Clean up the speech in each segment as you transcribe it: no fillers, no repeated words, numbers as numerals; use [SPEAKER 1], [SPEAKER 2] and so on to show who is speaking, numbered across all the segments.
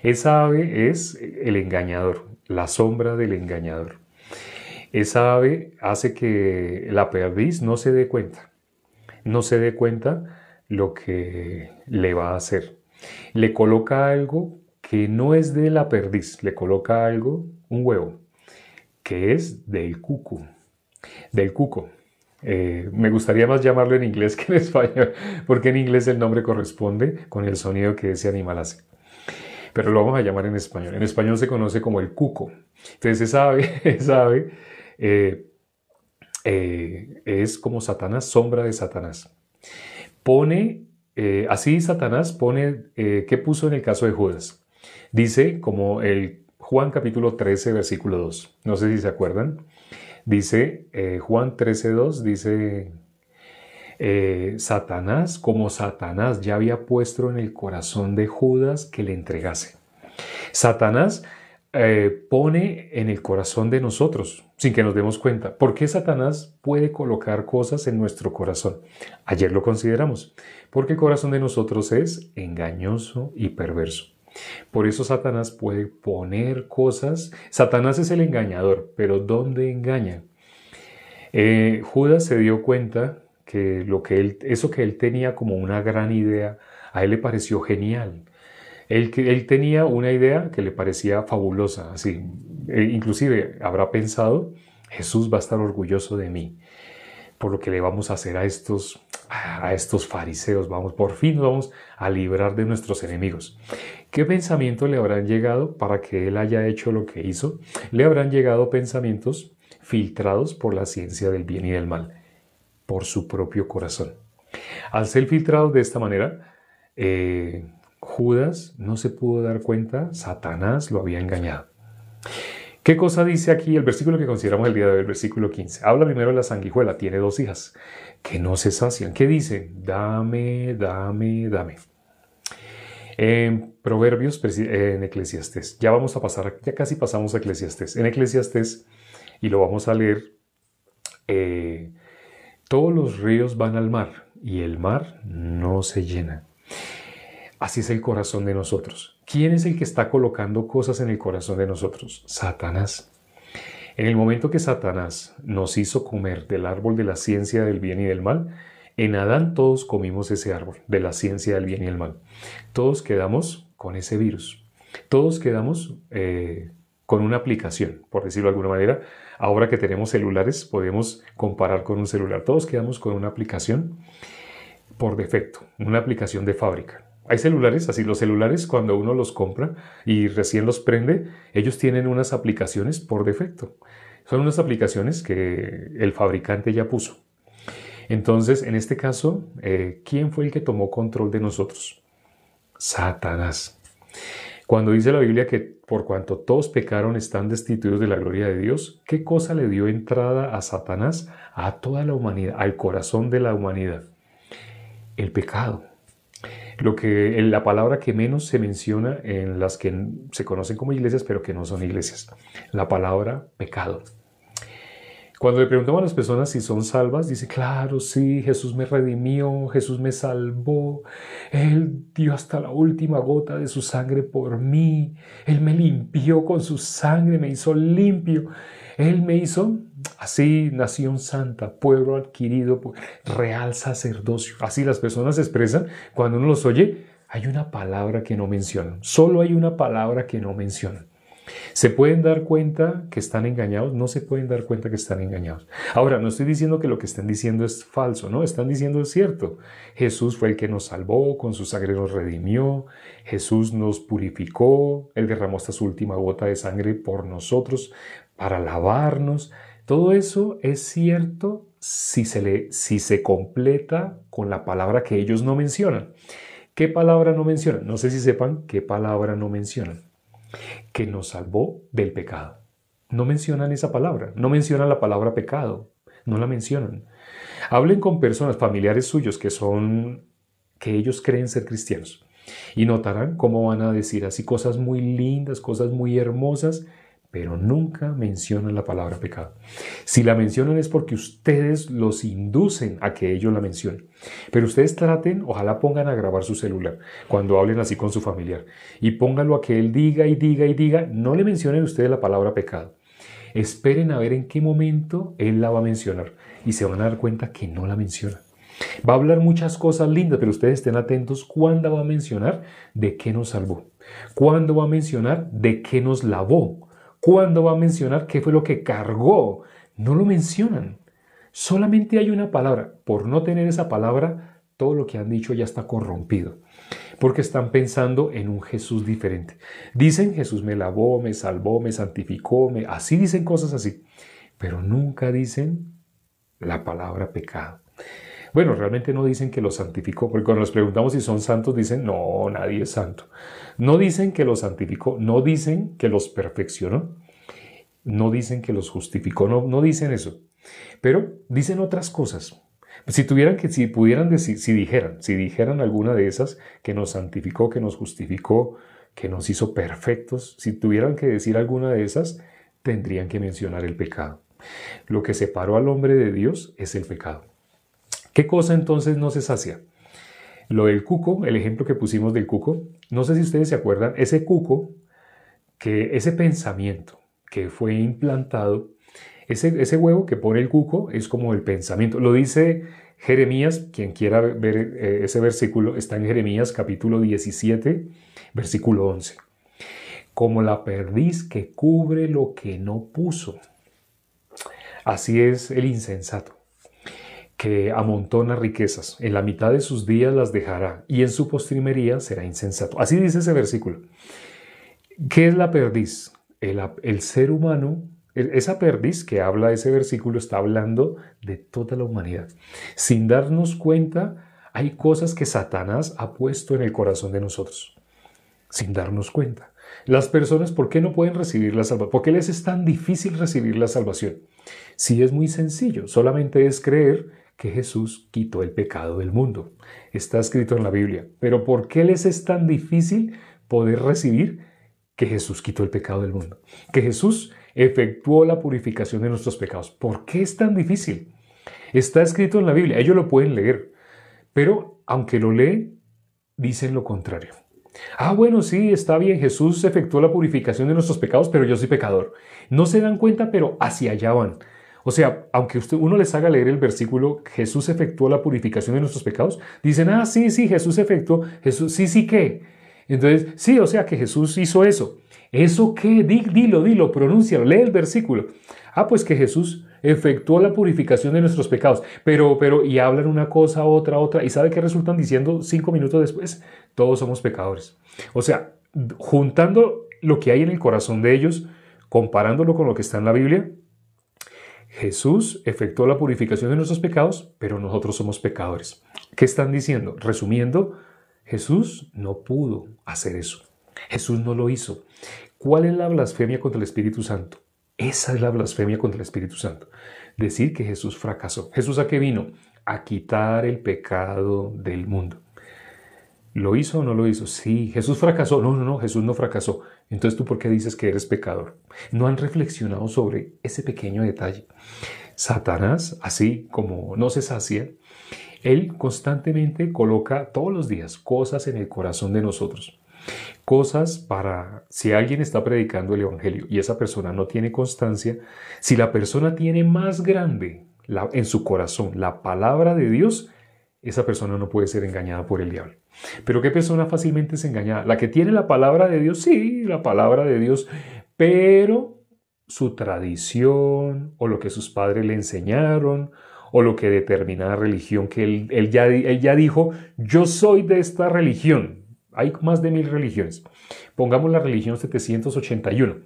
[SPEAKER 1] Esa ave es el engañador, la sombra del engañador. Esa ave hace que la perdiz no se dé cuenta, no se dé cuenta lo que le va a hacer. Le coloca algo que no es de la perdiz, le coloca algo, un huevo, que es del cuco, del cuco. Me gustaría más llamarlo en inglés que en español, porque en inglés el nombre corresponde con el sonido que ese animal hace. Pero lo vamos a llamar en español. En español se conoce como el cuco. Entonces esa ave, esa ave es como Satanás, sombra de Satanás. Así Satanás pone, ¿qué puso en el caso de Judas? Dice, como el Juan capítulo 13, versículo 2. No sé si se acuerdan. Dice, Juan 13, 2, dice, Satanás, como Satanás ya había puesto en el corazón de Judas que le entregase. Satanás pone en el corazón de nosotros, sin que nos demos cuenta. ¿Por qué Satanás puede colocar cosas en nuestro corazón? Ayer lo consideramos. Porque el corazón de nosotros es engañoso y perverso. Por eso Satanás puede poner cosas. Satanás es el engañador, pero ¿dónde engaña? Judas se dio cuenta que eso que él tenía como una gran idea, a él le pareció genial. Él tenía una idea que le parecía fabulosa, así. Inclusive habrá pensado, Jesús va a estar orgulloso de mí por lo que le vamos a hacer a estos fariseos. Por fin nos vamos a librar de nuestros enemigos. ¿Qué pensamiento le habrán llegado para que él haya hecho lo que hizo? Le habrán llegado pensamientos filtrados por la ciencia del bien y del mal, por su propio corazón. Al ser filtrado de esta manera, Judas no se pudo dar cuenta, Satanás lo había engañado. ¿Qué cosa dice aquí el versículo que consideramos el día de hoy, el versículo 15? Habla primero de la sanguijuela, tiene 2 hijas que no se sacian. ¿Qué dice? Dame, dame, dame. En Proverbios, en Eclesiastés, ya casi pasamos a Eclesiastés. En Eclesiastés, y lo vamos a leer, todos los ríos van al mar y el mar no se llena. Así es el corazón de nosotros. ¿Quién es el que está colocando cosas en el corazón de nosotros? Satanás. En el momento que Satanás nos hizo comer del árbol de la ciencia del bien y del mal, en Adán todos comimos ese árbol de la ciencia del bien y del mal. Todos quedamos con ese virus. Todos quedamos con una aplicación, por decirlo de alguna manera. Ahora que tenemos celulares, podemos comparar con un celular. Todos quedamos con una aplicación por defecto, una aplicación de fábrica. Hay celulares, así los celulares cuando uno los compra y recién los prende, ellos tienen unas aplicaciones por defecto. Son unas aplicaciones que el fabricante ya puso. Entonces, en este caso, ¿quién fue el que tomó control de nosotros? Satanás. Cuando dice la Biblia que por cuanto todos pecaron están destituidos de la gloria de Dios, ¿qué cosa le dio entrada a Satanás? A toda la humanidad, al corazón de la humanidad. El pecado. La palabra que menos se menciona en las que se conocen como iglesias, pero que no son iglesias. La palabra pecado. Cuando le preguntamos a las personas si son salvas, dice, claro, sí, Jesús me redimió, Jesús me salvó, Él dio hasta la última gota de su sangre por mí, Él me limpió con su sangre, me hizo limpio, Él me hizo así, nación santa, pueblo adquirido, real sacerdocio. Así las personas se expresan cuando uno los oye. Hay una palabra que no mencionan, solo hay una palabra que no mencionan. ¿Se pueden dar cuenta que están engañados? No se pueden dar cuenta que están engañados. Ahora, no estoy diciendo que lo que están diciendo es falso, no, están diciendo es cierto. Jesús fue el que nos salvó, con su sangre nos redimió, Jesús nos purificó, Él derramó hasta su última gota de sangre por nosotros para lavarnos. Todo eso es cierto si se completa con la palabra que ellos no mencionan. ¿Qué palabra no mencionan? No sé si sepan qué palabra no mencionan. Que nos salvó del pecado. No mencionan esa palabra, no mencionan la palabra pecado, no la mencionan. Hablen con personas, familiares suyos que ellos creen ser cristianos y notarán cómo van a decir así cosas muy lindas, cosas muy hermosas, pero nunca mencionan la palabra pecado. Si la mencionan es porque ustedes los inducen a que ellos la mencionen. Pero ustedes traten, ojalá pongan a grabar su celular cuando hablen así con su familiar y pónganlo a que él diga y diga y diga. No le mencionen ustedes la palabra pecado. Esperen a ver en qué momento él la va a mencionar y se van a dar cuenta que no la menciona. Va a hablar muchas cosas lindas, pero ustedes estén atentos cuándo va a mencionar de qué nos salvó, cuándo va a mencionar de qué nos lavó, cuándo va a mencionar qué fue lo que cargó. No lo mencionan. Solamente hay una palabra. Por no tener esa palabra, todo lo que han dicho ya está corrompido, porque están pensando en un Jesús diferente. Dicen Jesús me lavó, me salvó, me santificó, así dicen cosas así, pero nunca dicen la palabra pecado. Bueno, realmente no dicen que los santificó, porque cuando les preguntamos si son santos, dicen, no, nadie es santo. No dicen que los santificó, no dicen que los perfeccionó, no dicen que los justificó, no dicen eso. Pero dicen otras cosas. Si pudieran decir, si dijeran alguna de esas, que nos santificó, que nos justificó, que nos hizo perfectos, si tuvieran que decir alguna de esas, tendrían que mencionar el pecado. Lo que separó al hombre de Dios es el pecado. ¿Qué cosa entonces no se sacia? Lo del cuco, el ejemplo que pusimos del cuco, no sé si ustedes se acuerdan, ese cuco, ese pensamiento que fue implantado, ese huevo que pone el cuco es como el pensamiento. Lo dice Jeremías, quien quiera ver ese versículo, está en Jeremías capítulo 17, versículo 11. Como la perdiz que cubre lo que no puso. Así es el insensato, que amontona riquezas, en la mitad de sus días las dejará y en su postrimería será insensato. Así dice ese versículo. ¿Qué es la perdiz? El ser humano, esa perdiz que habla ese versículo está hablando de toda la humanidad. Sin darnos cuenta, hay cosas que Satanás ha puesto en el corazón de nosotros. Sin darnos cuenta. Las personas, ¿por qué no pueden recibir la salvación? ¿Por qué les es tan difícil recibir la salvación? Sí, es muy sencillo, solamente es creer que Jesús quitó el pecado del mundo. Está escrito en la Biblia. Pero ¿por qué les es tan difícil poder recibir que Jesús quitó el pecado del mundo? Que Jesús efectuó la purificación de nuestros pecados. ¿Por qué es tan difícil? Está escrito en la Biblia, ellos lo pueden leer, pero aunque lo leen, dicen lo contrario. Bueno, sí, está bien, Jesús efectuó la purificación de nuestros pecados, pero yo soy pecador. No se dan cuenta, pero hacia allá van. O sea, aunque uno les haga leer el versículo, Jesús efectuó la purificación de nuestros pecados, dicen, sí, Jesús efectuó, Jesús, sí, ¿qué? Entonces, sí, o sea que Jesús hizo eso. ¿Eso qué? Dilo, pronúncialo, lee el versículo. Pues que Jesús efectuó la purificación de nuestros pecados, y hablan una cosa, otra, ¿y sabe qué resultan diciendo 5 minutos después? Todos somos pecadores. O sea, juntando lo que hay en el corazón de ellos, comparándolo con lo que está en la Biblia, Jesús efectuó la purificación de nuestros pecados, pero nosotros somos pecadores. ¿Qué están diciendo? Resumiendo, Jesús no pudo hacer eso. Jesús no lo hizo. ¿Cuál es la blasfemia contra el Espíritu Santo? Esa es la blasfemia contra el Espíritu Santo. Decir que Jesús fracasó. ¿Jesús a qué vino? A quitar el pecado del mundo. ¿Lo hizo o no lo hizo? Sí. ¿Jesús fracasó? No, Jesús no fracasó. Entonces, ¿tú por qué dices que eres pecador? No han reflexionado sobre ese pequeño detalle. Satanás, así como no se sacia, él constantemente coloca todos los días cosas en el corazón de nosotros. Cosas para, si alguien está predicando el Evangelio y esa persona no tiene constancia, si la persona tiene más grande en su corazón la palabra de Dios, esa persona no puede ser engañada por el diablo. Pero ¿qué persona fácilmente es engañada? La que tiene la palabra de Dios, sí, la palabra de Dios, pero su tradición o lo que sus padres le enseñaron o lo que determinada religión que él ya dijo, yo soy de esta religión. Hay más de 1000 religiones. Pongamos la religión 781.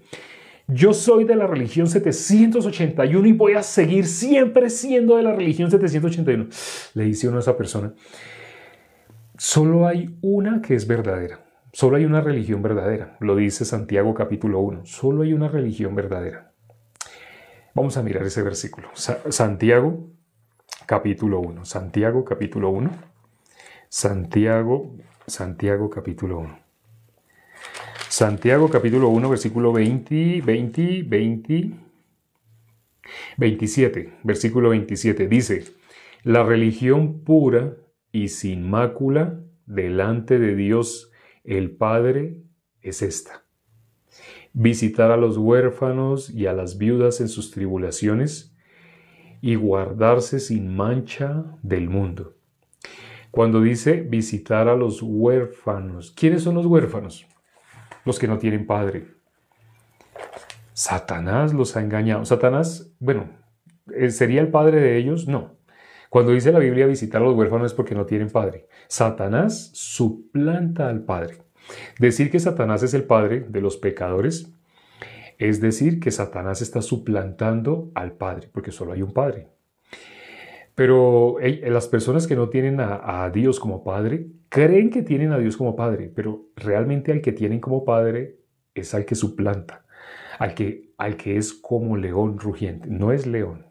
[SPEAKER 1] Yo soy de la religión 781 y voy a seguir siempre siendo de la religión 781. Le dice uno a esa persona, solo hay una que es verdadera. Solo hay una religión verdadera. Lo dice Santiago capítulo 1. Solo hay una religión verdadera. Vamos a mirar ese versículo. Santiago capítulo 1. Santiago capítulo 1. Santiago capítulo 1. Santiago capítulo 1, versículo 27, versículo 27, dice, la religión pura y sin mácula delante de Dios el Padre es esta: visitar a los huérfanos y a las viudas en sus tribulaciones y guardarse sin mancha del mundo. Cuando dice visitar a los huérfanos, ¿quiénes son los huérfanos? Los que no tienen padre. Satanás los ha engañado. Satanás, bueno, ¿sería el padre de ellos? No. Cuando dice la Biblia visitar a los huérfanos es porque no tienen padre. Satanás suplanta al padre. Decir que Satanás es el padre de los pecadores es decir que Satanás está suplantando al padre, porque solo hay un padre. Pero las personas que no tienen a Dios como padre creen que tienen a Dios como padre, pero realmente al que tienen como padre es al que suplanta, al que es como león rugiente. No es león,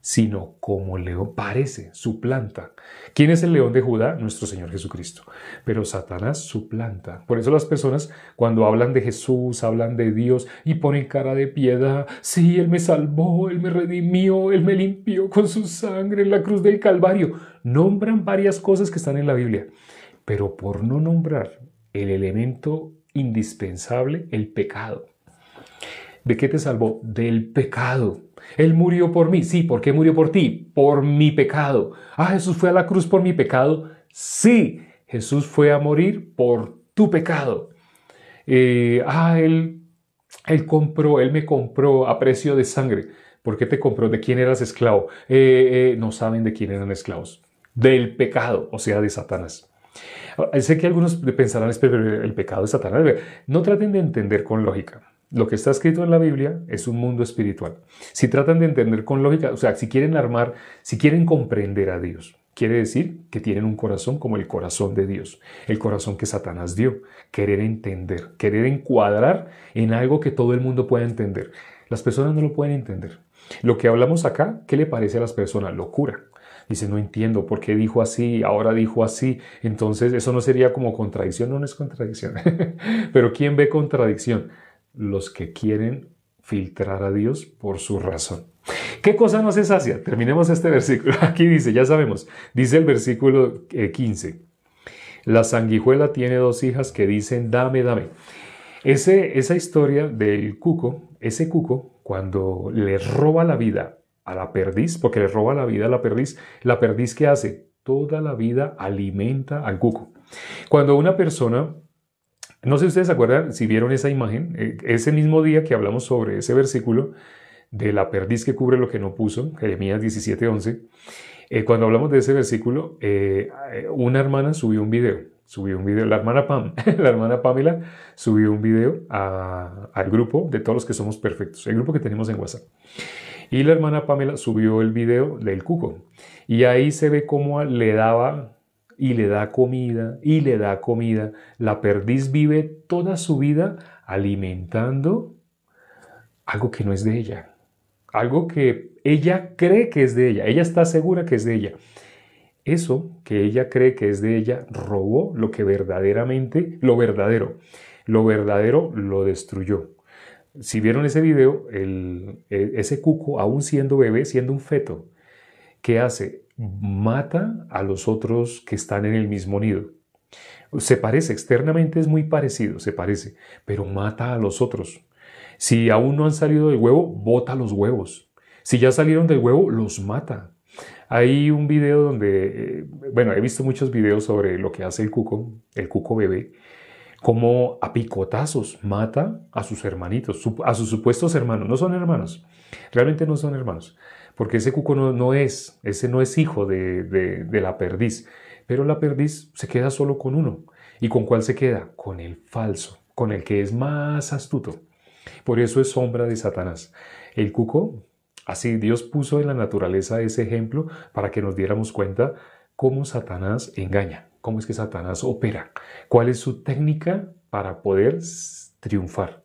[SPEAKER 1] sino como león, parece, suplanta. ¿Quién es el león de Judá? Nuestro Señor Jesucristo. Pero Satanás suplanta. Por eso las personas cuando hablan de Jesús, hablan de Dios y ponen cara de piedad. Sí, Él me salvó, Él me redimió, Él me limpió con su sangre en la cruz del Calvario. Nombran varias cosas que están en la Biblia. Pero por no nombrar el elemento indispensable, el pecado. ¿De qué te salvó? Del pecado. Él murió por mí. Sí, ¿por qué murió por ti? Por mi pecado. ¿Jesús fue a la cruz por mi pecado? Sí, Jesús fue a morir por tu pecado. Él me compró a precio de sangre. ¿Por qué te compró? ¿De quién eras esclavo? No saben de quién eran esclavos. Del pecado, o sea, de Satanás. Sé que algunos pensarán, pero el pecado de Satanás. No traten de entender con lógica. Lo que está escrito en la Biblia es un mundo espiritual. Si tratan de entender con lógica, o sea, si quieren comprender a Dios, quiere decir que tienen un corazón como el corazón de Dios, el corazón que Satanás dio, querer entender, querer encuadrar en algo que todo el mundo pueda entender. Las personas no lo pueden entender. Lo que hablamos acá, ¿qué le parece a las personas? Locura. Dice, no entiendo por qué dijo así, ahora dijo así. Entonces, eso no sería como contradicción. No, no es contradicción. Pero ¿quién ve contradicción? Los que quieren filtrar a Dios por su razón. ¿Qué cosa no se sacia? Terminemos este versículo. Aquí dice, ya sabemos, dice el versículo 15. La sanguijuela tiene dos hijas que dicen, dame, dame. Esa historia del cuco, ese cuco, cuando le roba la vida a la perdiz, porque le roba la vida a la perdiz ¿qué hace? Toda la vida alimenta al cuco. Cuando una persona... No sé si ustedes se acuerdan, si vieron esa imagen, ese mismo día que hablamos sobre ese versículo de la perdiz que cubre lo que no puso, Jeremías 17:11, cuando hablamos de ese versículo, una hermana subió un video, la hermana Pam, la hermana Pamela subió un video al grupo de todos los que somos perfectos, el grupo que tenemos en WhatsApp. Y la hermana Pamela subió el video del cuco. Y ahí se ve cómo le daba... y le da comida, y le da comida. La perdiz vive toda su vida alimentando algo que no es de ella. Algo que ella cree que es de ella. Ella está segura que es de ella. Eso que ella cree que es de ella robó lo que verdaderamente, lo verdadero lo destruyó. Si vieron ese video, ese cuco, aún siendo bebé, siendo un feto, ¿qué hace? Mata a los otros que están en el mismo nido. Se parece, externamente es muy parecido, se parece, pero mata a los otros. Si aún no han salido del huevo, bota los huevos. Si ya salieron del huevo, los mata. Hay un video donde, bueno, he visto muchos videos sobre lo que hace el cuco bebé, como a picotazos mata a sus hermanitos, a sus supuestos hermanos. No son hermanos, realmente no son hermanos. Porque ese cuco no es hijo de la perdiz. Pero la perdiz se queda solo con uno. ¿Y con cuál se queda? Con el falso, con el que es más astuto. Por eso es sombra de Satanás. El cuco, así Dios puso en la naturaleza ese ejemplo para que nos diéramos cuenta cómo Satanás engaña, cómo es que Satanás opera, cuál es su técnica para poder triunfar.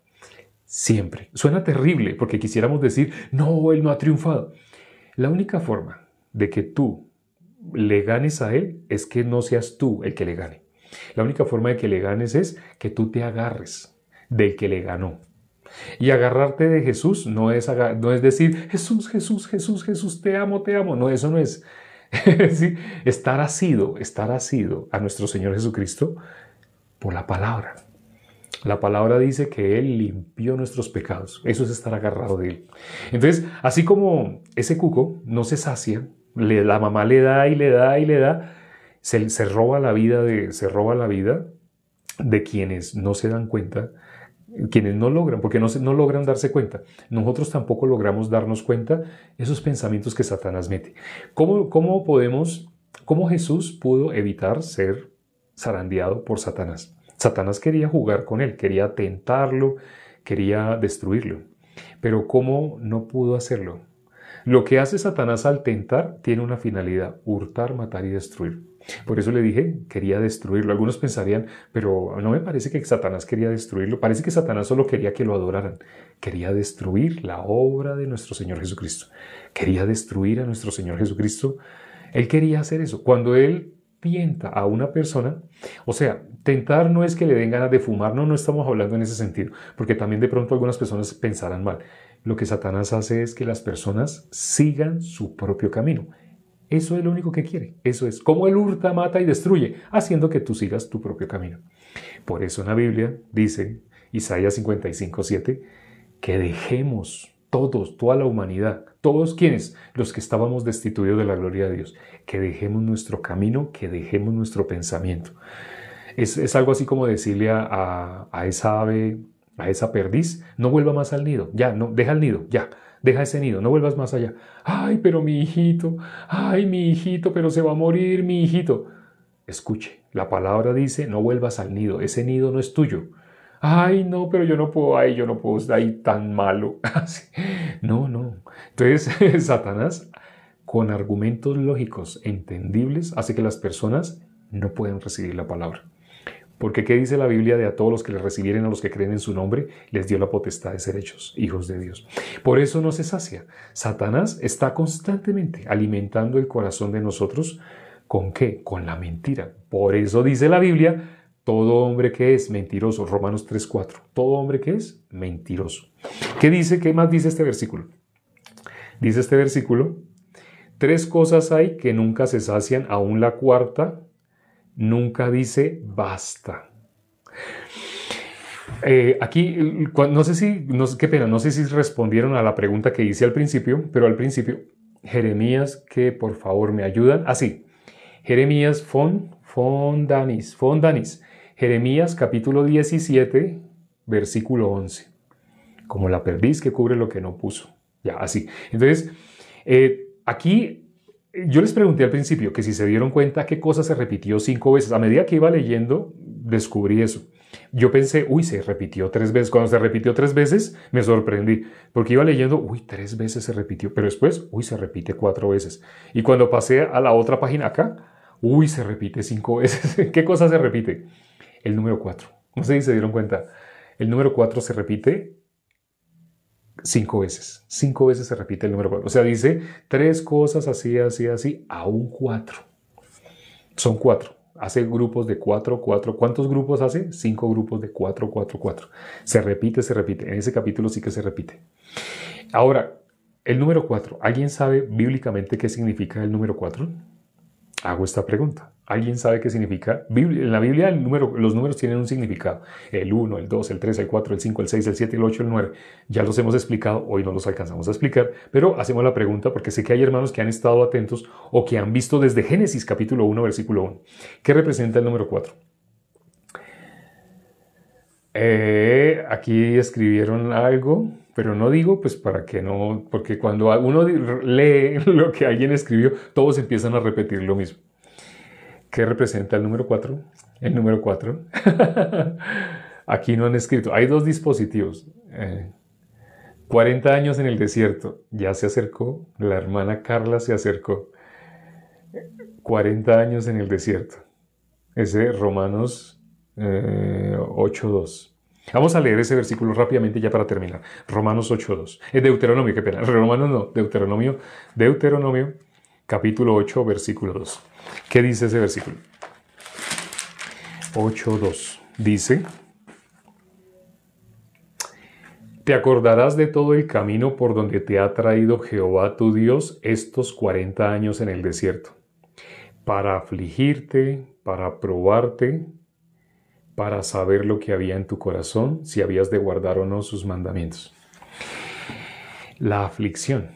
[SPEAKER 1] Siempre. Suena terrible porque quisiéramos decir, no, él no ha triunfado. La única forma de que tú le ganes a él es que no seas tú el que le gane. La única forma de que le ganes es que tú te agarres del que le ganó. Y agarrarte de Jesús no es decir, Jesús, Jesús, Jesús, Jesús, te amo, te amo. No, eso no es. ¿Sí? Estar asido a nuestro Señor Jesucristo por la palabra. La palabra dice que Él limpió nuestros pecados. Eso es estar agarrado de Él. Entonces, así como ese cuco no se sacia, la mamá le da y le da y le da, se roba la vida de quienes no se dan cuenta, quienes no logran, porque no logran darse cuenta. Nosotros tampoco logramos darnos cuenta esos pensamientos que Satanás mete. ¿Cómo Jesús pudo evitar ser zarandeado por Satanás? Satanás quería jugar con él, quería tentarlo, quería destruirlo. Pero ¿cómo no pudo hacerlo? Lo que hace Satanás al tentar tiene una finalidad: hurtar, matar y destruir. Por eso le dije, quería destruirlo. Algunos pensarían, pero no me parece que Satanás quería destruirlo. Parece que Satanás solo quería que lo adoraran. Quería destruir la obra de nuestro Señor Jesucristo. Quería destruir a nuestro Señor Jesucristo. Él quería hacer eso. Cuando Él tienta a una persona, o sea, tentar no es que le den ganas de fumar, no estamos hablando en ese sentido, porque también de pronto algunas personas pensarán mal. Lo que Satanás hace es que las personas sigan su propio camino. Eso es lo único que quiere. Eso es como Él hurta, mata y destruye, haciendo que tú sigas tu propio camino. Por eso en la Biblia dice, Isaías 55:7, que dejemos toda la humanidad, todos quienes, los que estábamos destituidos de la gloria de Dios, que dejemos nuestro camino, que dejemos nuestro pensamiento. Es algo así como decirle a esa ave, a esa perdiz, no vuelva más al nido, ya, no, deja el nido, ya, deja ese nido, no vuelvas más allá. Ay, pero mi hijito, pero se va a morir mi hijito. Escuche, la palabra dice, no vuelvas al nido, ese nido no es tuyo. Ay, no, pero yo no puedo estar ahí tan malo. No. Entonces, Satanás, con argumentos lógicos, entendibles, hace que las personas no puedan recibir la palabra. Porque ¿qué dice la Biblia? De a todos los que le recibieren, a los que creen en su nombre, les dio la potestad de ser hechos hijos de Dios. Por eso no se sacia. Satanás está constantemente alimentando el corazón de nosotros. ¿Con qué? Con la mentira. Por eso dice la Biblia, todo hombre que es mentiroso, Romanos 3:4, todo hombre que es mentiroso. ¿Qué más dice este versículo? Dice este versículo, 3 cosas hay que nunca se sacian, aún la cuarta nunca dice basta. Aquí, no sé si respondieron a la pregunta que hice al principio, pero al principio, Jeremías, que por favor me ayudan. Así, Jeremías Fondanis. Jeremías capítulo 17, versículo 11. Como la perdiz que cubre lo que no puso. Ya, así. Entonces, aquí yo les pregunté al principio que si se dieron cuenta qué cosa se repitió 5 veces. A medida que iba leyendo, descubrí eso. Yo pensé, se repitió 3 veces. Cuando se repitió 3 veces, me sorprendí. Porque iba leyendo, 3 veces se repitió. Pero después, se repite 4 veces. Y cuando pasé a la otra página acá, se repite 5 veces. ¿Qué cosa se repite? El número 4. No sé si se dieron cuenta. El número 4 se repite 5 veces. 5 veces se repite el número 4. O sea, dice 3 cosas así, aún 4. Son 4. Hace grupos de 4. ¿Cuántos grupos hace? 5 grupos de 4. Se repite. En ese capítulo sí que se repite. Ahora, el número 4. ¿Alguien sabe bíblicamente qué significa el número 4? Hago esta pregunta. ¿Alguien sabe qué significa? En la Biblia los números tienen un significado. El 1, el 2, el 3, el 4, el 5, el 6, el 7, el 8, el 9. Ya los hemos explicado, hoy no los alcanzamos a explicar, pero hacemos la pregunta porque sé que hay hermanos que han estado atentos o que han visto desde Génesis capítulo 1, versículo 1. ¿Qué representa el número 4? Aquí escribieron algo, pero no digo pues para que no, porque cuando uno lee lo que alguien escribió, todos empiezan a repetir lo mismo. ¿Qué representa el número 4? El número 4. Aquí no han escrito. Hay 2 dispositivos. 40 años en el desierto. Ya se acercó. La hermana Carla se acercó. 40 años en el desierto. Ese Romanos 8:2. Vamos a leer ese versículo rápidamente ya para terminar. Romanos 8:2. Deuteronomio, qué pena. Romanos no. Deuteronomio capítulo 8, versículo 2. ¿Qué dice ese versículo? 8:2. Dice, Te acordarás de todo el camino por donde te ha traído Jehová tu Dios estos 40 años en el desierto, para afligirte, para probarte, para saber lo que había en tu corazón, si habías de guardar o no sus mandamientos. La aflicción,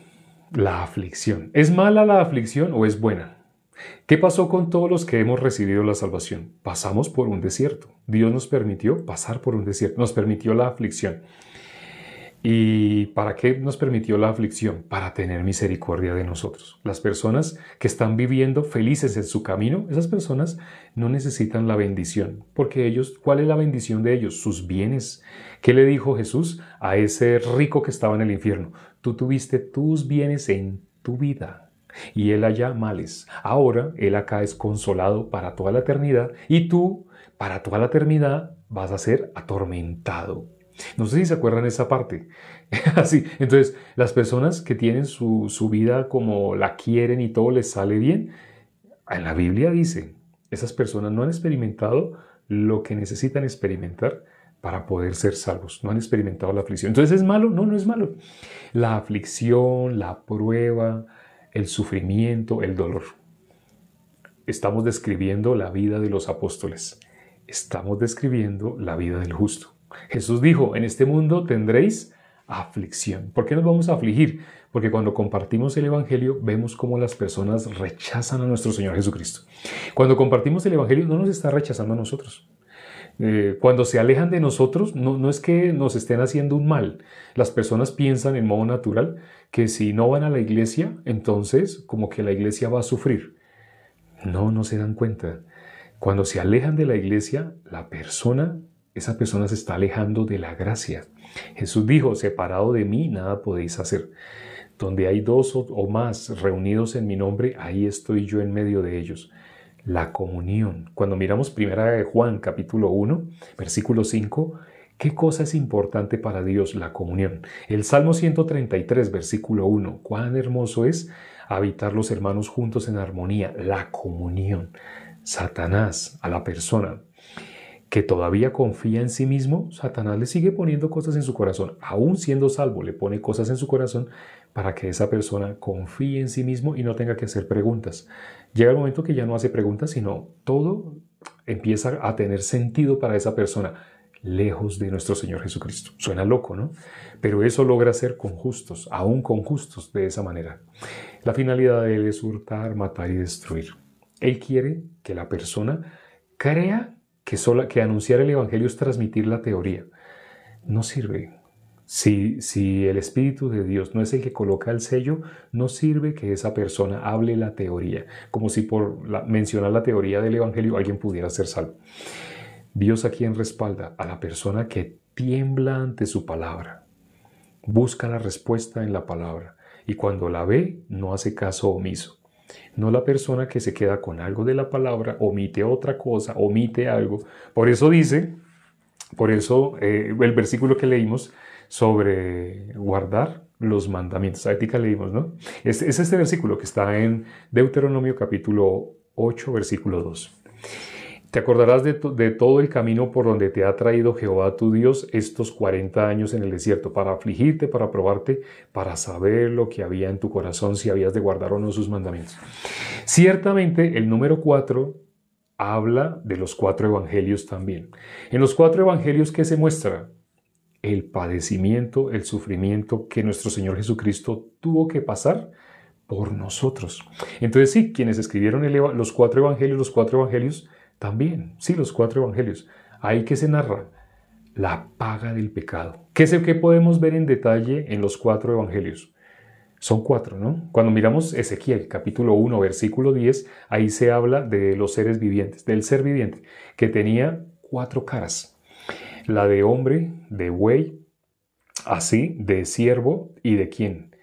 [SPEAKER 1] la aflicción. ¿Es mala la aflicción o es buena? ¿Qué pasó con todos los que hemos recibido la salvación? Pasamos por un desierto. Dios nos permitió pasar por un desierto, nos permitió la aflicción. ¿Y para qué nos permitió la aflicción? Para tener misericordia de nosotros. Las personas que están viviendo felices en su camino, esas personas no necesitan la bendición, porque ellos, ¿cuál es la bendición de ellos? Sus bienes. ¿Qué le dijo Jesús a ese rico que estaba en el infierno? Tú tuviste tus bienes en tu vida y él allá males. Ahora él acá es consolado para toda la eternidad y tú para toda la eternidad vas a ser atormentado. No sé si se acuerdan esa parte. Así, entonces, las personas que tienen su vida como la quieren y todo les sale bien, en la Biblia dice, esas personas no han experimentado lo que necesitan experimentar para poder ser salvos. No han experimentado la aflicción. Entonces, ¿es malo? No, no es malo. La aflicción, la prueba, el sufrimiento, el dolor. Estamos describiendo la vida de los apóstoles. Estamos describiendo la vida del justo. Jesús dijo, en este mundo tendréis aflicción. ¿Por qué nos vamos a afligir? Porque cuando compartimos el Evangelio vemos cómo las personas rechazan a nuestro Señor Jesucristo. Cuando compartimos el Evangelio no nos está rechazando a nosotros. Cuando se alejan de nosotros no es que nos estén haciendo un mal. Las personas piensan en modo natural que si no van a la iglesia, entonces como que la iglesia va a sufrir. No se dan cuenta. Cuando se alejan de la iglesia, esa persona se está alejando de la gracia. Jesús dijo, separado de mí, nada podéis hacer. Donde hay dos o más reunidos en mi nombre, ahí estoy yo en medio de ellos. La comunión. Cuando miramos 1 Juan capítulo 1, versículo 5, ¿qué cosa es importante para Dios? La comunión. El Salmo 133, versículo 1, cuán hermoso es habitar los hermanos juntos en armonía. La comunión. Satanás a la persona que todavía confía en sí mismo, Satanás le sigue poniendo cosas en su corazón. Aún siendo salvo, le pone cosas en su corazón para que esa persona confíe en sí mismo y no tenga que hacer preguntas. Llega el momento que ya no hace preguntas, sino todo empieza a tener sentido para esa persona, lejos de nuestro Señor Jesucristo. Suena loco, ¿no? Pero eso logra ser con justos, aún con justos de esa manera. La finalidad de Él es hurtar, matar y destruir. Él quiere que la persona crea que anunciar el Evangelio es transmitir la teoría. No sirve. Si el Espíritu de Dios no es el que coloca el sello, no sirve que esa persona hable la teoría, como si por mencionar la teoría del Evangelio alguien pudiera ser salvo. Dios a quien respalda, a la persona que tiembla ante su palabra, busca la respuesta en la palabra y cuando la ve no hace caso omiso. No la persona que se queda con algo de la palabra, omite otra cosa, omite algo. Por eso el versículo que leímos sobre guardar los mandamientos. A ética leímos, ¿no? Es este versículo que está en Deuteronomio capítulo 8, versículo 2. Te acordarás de todo el camino por donde te ha traído Jehová tu Dios estos 40 años en el desierto, para afligirte, para probarte, para saber lo que había en tu corazón, si habías de guardar o no sus mandamientos. Ciertamente, el número 4 habla de los 4 evangelios también. En los 4 evangelios, ¿qué se muestra? El padecimiento, el sufrimiento que nuestro Señor Jesucristo tuvo que pasar por nosotros. Entonces, sí, quienes escribieron los 4 evangelios, también, sí, los 4 evangelios. Ahí que se narra la paga del pecado. ¿Qué podemos ver en detalle en los 4 evangelios? Son 4, ¿no? Cuando miramos Ezequiel, capítulo 1, versículo 10, ahí se habla de los seres vivientes, del ser viviente, que tenía 4 caras. La de hombre, de buey, así, de ciervo y de quién,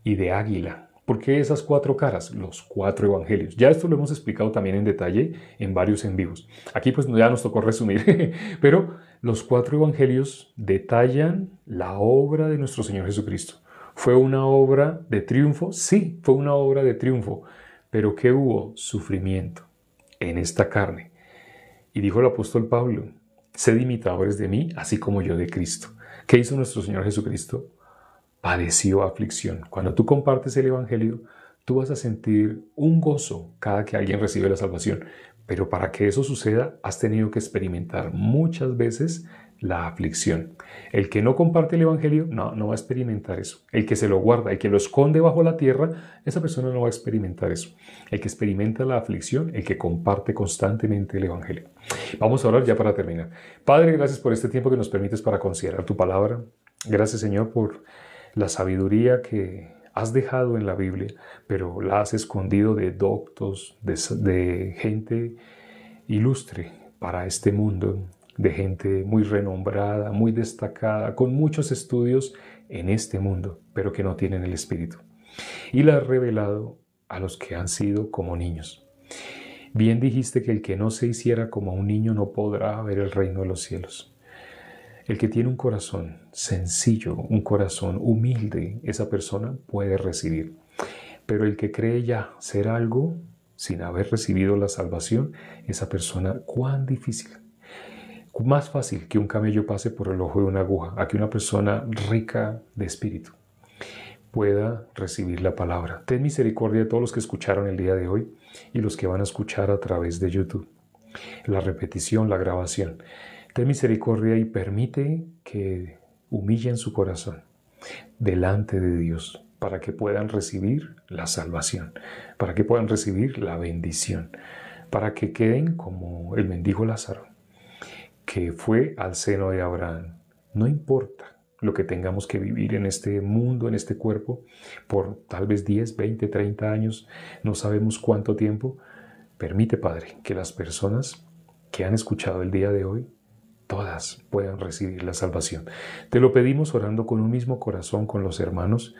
[SPEAKER 1] y de águila. ¿Por qué esas 4 caras? Los 4 evangelios. Ya esto lo hemos explicado también en detalle en varios en vivos. Aquí pues ya nos tocó resumir, pero los 4 evangelios detallan la obra de nuestro Señor Jesucristo. ¿Fue una obra de triunfo? Sí, fue una obra de triunfo. ¿Pero qué hubo? Sufrimiento en esta carne. Y dijo el apóstol Pablo, sed imitadores de mí, así como yo de Cristo. ¿Qué hizo nuestro Señor Jesucristo? Padeció aflicción. Cuando tú compartes el Evangelio, tú vas a sentir un gozo cada que alguien recibe la salvación. Pero para que eso suceda, has tenido que experimentar muchas veces la aflicción. El que no comparte el Evangelio, no va a experimentar eso. El que se lo guarda, el que lo esconde bajo la tierra, esa persona no va a experimentar eso. El que experimenta la aflicción, el que comparte constantemente el Evangelio. Vamos a orar ya para terminar. Padre, gracias por este tiempo que nos permites para considerar tu palabra. Gracias, Señor, por la sabiduría que has dejado en la Biblia, pero la has escondido de doctos, de gente ilustre para este mundo, de gente muy renombrada, muy destacada, con muchos estudios en este mundo, pero que no tienen el Espíritu. Y la has revelado a los que han sido como niños. Bien dijiste que el que no se hiciera como un niño no podrá ver el reino de los cielos. El que tiene un corazón sencillo, un corazón humilde, esa persona puede recibir. Pero el que cree ya ser algo sin haber recibido la salvación, esa persona, cuán difícil. Más fácil que un camello pase por el ojo de una aguja, a que una persona rica de espíritu pueda recibir la palabra. Ten misericordia de todos los que escucharon el día de hoy y los que van a escuchar a través de YouTube. La repetición, la grabación. Ten misericordia y permite que humillen su corazón delante de Dios para que puedan recibir la salvación, para que puedan recibir la bendición, para que queden como el mendigo Lázaro, que fue al seno de Abraham. No importa lo que tengamos que vivir en este mundo, en este cuerpo, por tal vez 10, 20, 30 años, no sabemos cuánto tiempo. Permite, Padre, que las personas que han escuchado el día de hoy, todas puedan recibir la salvación. Te lo pedimos orando con un mismo corazón con los hermanos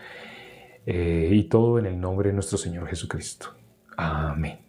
[SPEAKER 1] y todo en el nombre de nuestro Señor Jesucristo. Amén.